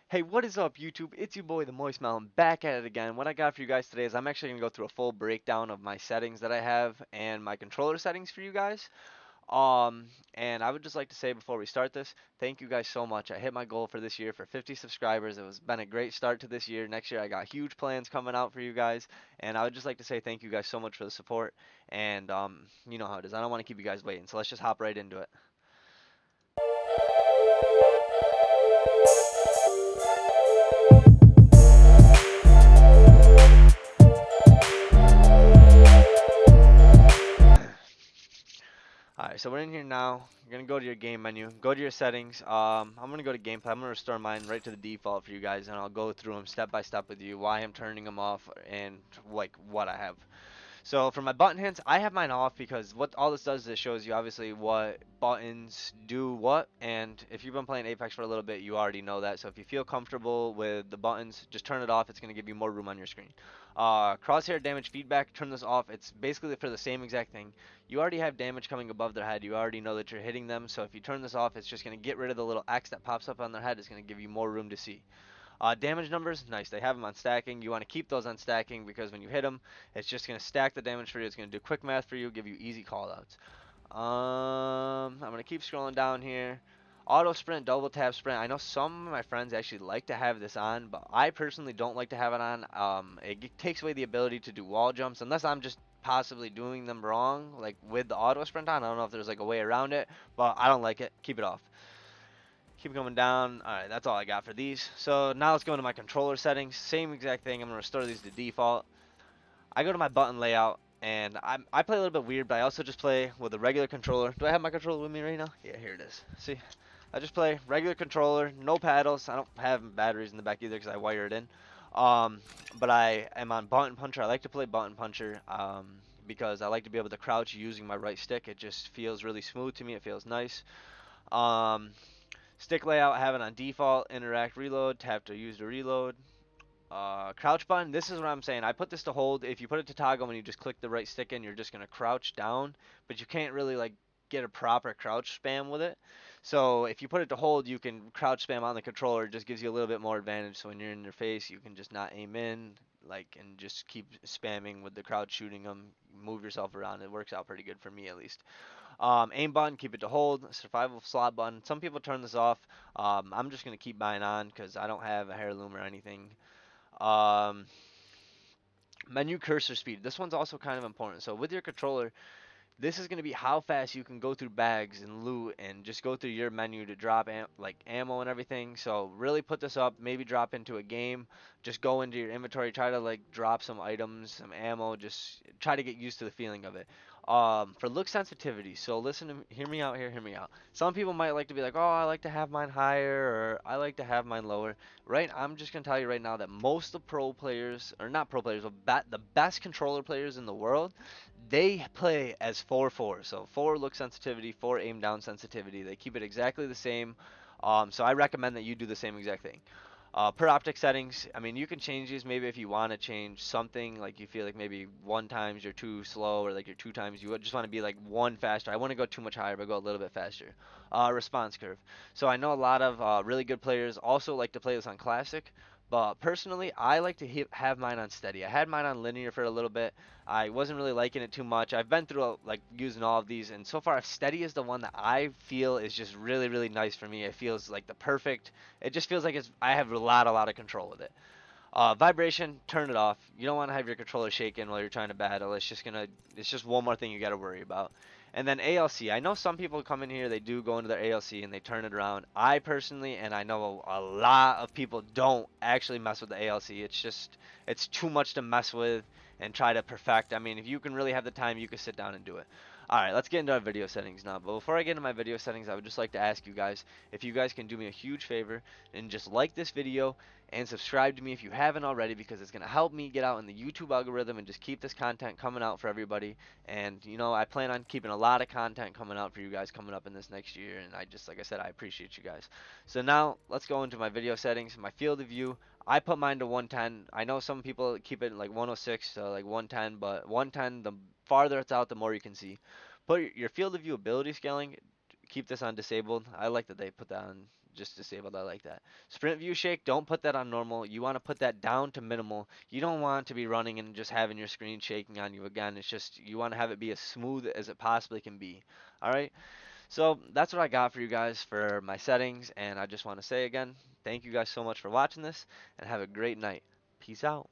Hey, what is up, YouTube? It's your boy, the Moist Mountain, back at it again. What I got for you guys today is I'm actually going to go through a full breakdown of my settings that I have and my controller settings for you guys. And I would just like to say before we start this, thank you guys so much. I hit my goal for this year for 50 subscribers. It was been a great start to this year. Next year, I got huge plans coming out for you guys, and I would just like to say thank you guys so much for the support. And you know how it is. I don't want to keep you guys waiting, so let's just hop right into it. Alright, so we're in here now. You're gonna go to your game menu, go to your settings. I'm gonna go to gameplay. I'm gonna restore mine right to the default for you guys, and I'll go through them step by step with you, why I'm turning them off, and like what I have. So for my button hints, I have mine off because what all this does is it shows you obviously what buttons do what, and if you've been playing Apex for a little bit, you already know that. So if you feel comfortable with the buttons, just turn it off. It's going to give you more room on your screen. Crosshair damage feedback, turn this off. It's basically for the same exact thing. You already have damage coming above their head. You already know that you're hitting them. So if you turn this off, it's just going to get rid of the little X that pops up on their head. It's going to give you more room to see. Damage numbers, nice. They have them on stacking. You want to keep those on stacking because when you hit them, it's just going to stack the damage for you. It's going to do quick math for you, give you easy callouts. I'm going to keep scrolling down here. Auto sprint, double tap sprint. I know some of my friends actually like to have this on, but I personally don't like to have it on. It takes away the ability to do wall jumps unless I'm just possibly doing them wrong, like with the auto sprint on. I don't know if there's like a way around it, but I don't like it. Keep it off. Keep going down. Alright, that's all I got for these. So now let's go into my controller settings. Same exact thing. I'm going to restore these to default. I go to my button layout, and I play a little bit weird, but I also just play with a regular controller. Do I have my controller with me right now? Yeah, here it is. See? I just play regular controller, no paddles. I don't have batteries in the back either because I wire it in. Um, but I am on button puncher. I like to play button puncher because I like to be able to crouch using my right stick. It just feels really smooth to me. It feels nice. Um, Stick layout, have it on default, interact, reload, tap to use to reload. Crouch button, this is what I'm saying. I put this to hold. If you put it to toggle when you just click the right stick in, you're just going to crouch down, but you can't really like get a proper crouch spam with it. So if you put it to hold, you can crouch spam on the controller. It just gives you a little bit more advantage. So when you're in their face, you can just not aim in, like, and just keep spamming with the crouch shooting them, move yourself around. It works out pretty good for me at least. Aim button, keep it to hold. Survival slot button. Some people turn this off. I'm just gonna keep mine on because I don't have a heirloom or anything. Um, Menu cursor speed. This one's also kind of important. So with your controller, this is going to be how fast you can go through bags and loot and just go through your menu to drop like ammo and everything. So really put this up, maybe drop into a game, just go into your inventory, try to like drop some items, some ammo, just try to get used to the feeling of it. For look sensitivity, so listen to me, hear me out here, hear me out. Some people might like to be like, oh, I like to have mine higher or I like to have mine lower. Right, I'm just gonna tell you right now that most of the pro players, or not pro players, but the best controller players in the world, they play as 4-4. So 4 look sensitivity, 4 aim down sensitivity. They keep it exactly the same. So I recommend that you do the same exact thing. Per optic settings, I mean, you can change these maybe if you want to change something, like you feel like maybe 1 times you're too slow, or like you're 2 times you just want to be like 1 faster. I want to go too much higher, but go a little bit faster. Response curve. So I know a lot of really good players also like to play this on classic, but personally, I like to have mine on steady. I had mine on linear for a little bit. I wasn't really liking it too much. I've been through like using all of these, and so far, steady is the one that I feel is just really, really nice for me. It feels like the perfect. It just feels like I have a lot of control with it. Vibration, turn it off. You don't want to have your controller shaking while you're trying to battle. It's just one more thing you got to worry about. And then ALC. I know some people come in here, they do go into their ALC and they turn it around. I personally, and I know a lot of people don't actually mess with the ALC. It's too much to mess with and try to perfect. I mean, if you can really have the time, you can sit down and do it. Alright, let's get into our video settings now. But before I get into my video settings, I would just like to ask you guys if you guys can do me a huge favor and just like this video and subscribe to me if you haven't already, because it's going to help me get out in the YouTube algorithm and just keep this content coming out for everybody. And you know, I plan on keeping a lot of content coming out for you guys coming up in this next year, and I just, like I said, I appreciate you guys. So now let's go into my video settings. My field of view, I put mine to 110. I know some people keep it like 106 to like 110, but 110, the farther it's out, the more you can see. Put your field of view ability scaling, keep this on disabled. I like that they put that on just disabled that like that. Sprint view shake, don't put that on normal. You want to put that down to minimal. You don't want to be running and just having your screen shaking on you again. It's just you want to have it be as smooth as it possibly can be. All right. So that's what I got for you guys for my settings, and I just want to say again, thank you guys so much for watching this, and have a great night. Peace out.